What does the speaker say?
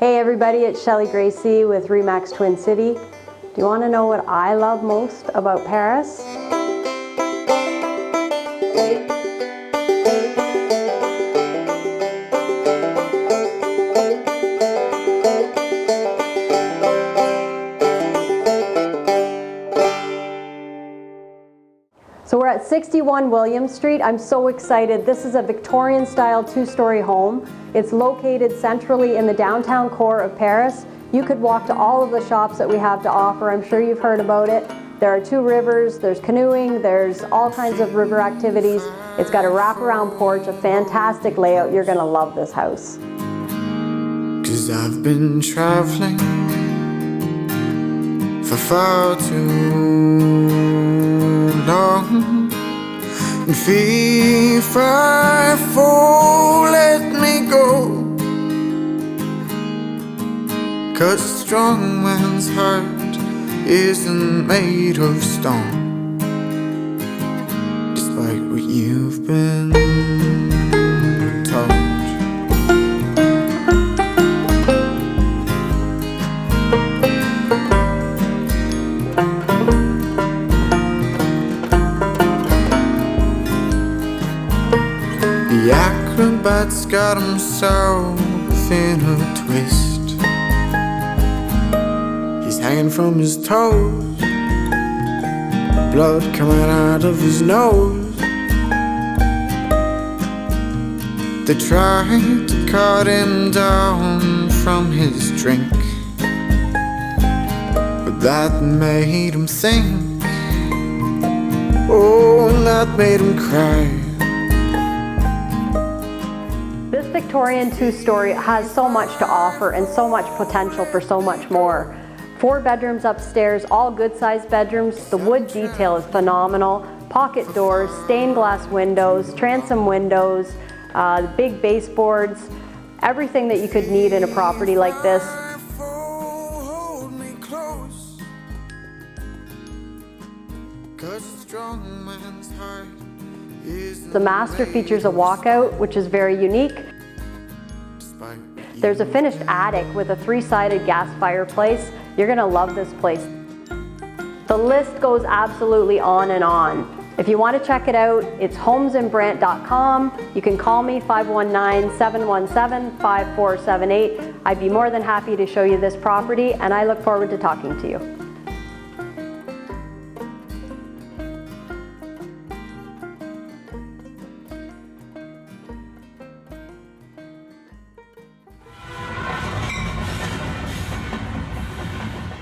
Hey everybody, it's Shelley Gracie with Remax Twin City. Do you want to know what I love most about Paris? So we're at 61 William Street. I'm so excited. This is a Victorian style two-story home. It's located centrally in the downtown core of Paris. You could walk to all of the shops that we have to offer. I'm sure you've heard about it. There are two rivers, there's canoeing, there's all kinds of river activities. It's got a wraparound porch, a fantastic layout. You're gonna love this house. 'Cause I've been traveling for far too long, and fearful, let me go. 'Cause a strong man's heart isn't made of stone, despite what you've been told. The acrobat's got himself in a twist. He's hanging from his toes, blood coming out of his nose. They tried to cut him down from his drink, but that made him think. Oh, that made him cry. This Victorian two-story has so much to offer and so much potential for so much more. 4 bedrooms upstairs, all good-sized bedrooms. The wood detail is phenomenal. Pocket doors, stained glass windows, transom windows, big baseboards, everything that you could need in a property like this. The master features a walkout, which is very unique. There's a finished attic with a 3-sided gas fireplace. You're gonna love this place. The list goes absolutely on and on. If you want to check it out, it's homesinbrant.com. You can call me 519-717-5478. I'd be more than happy to show you this property, and I look forward to talking to you.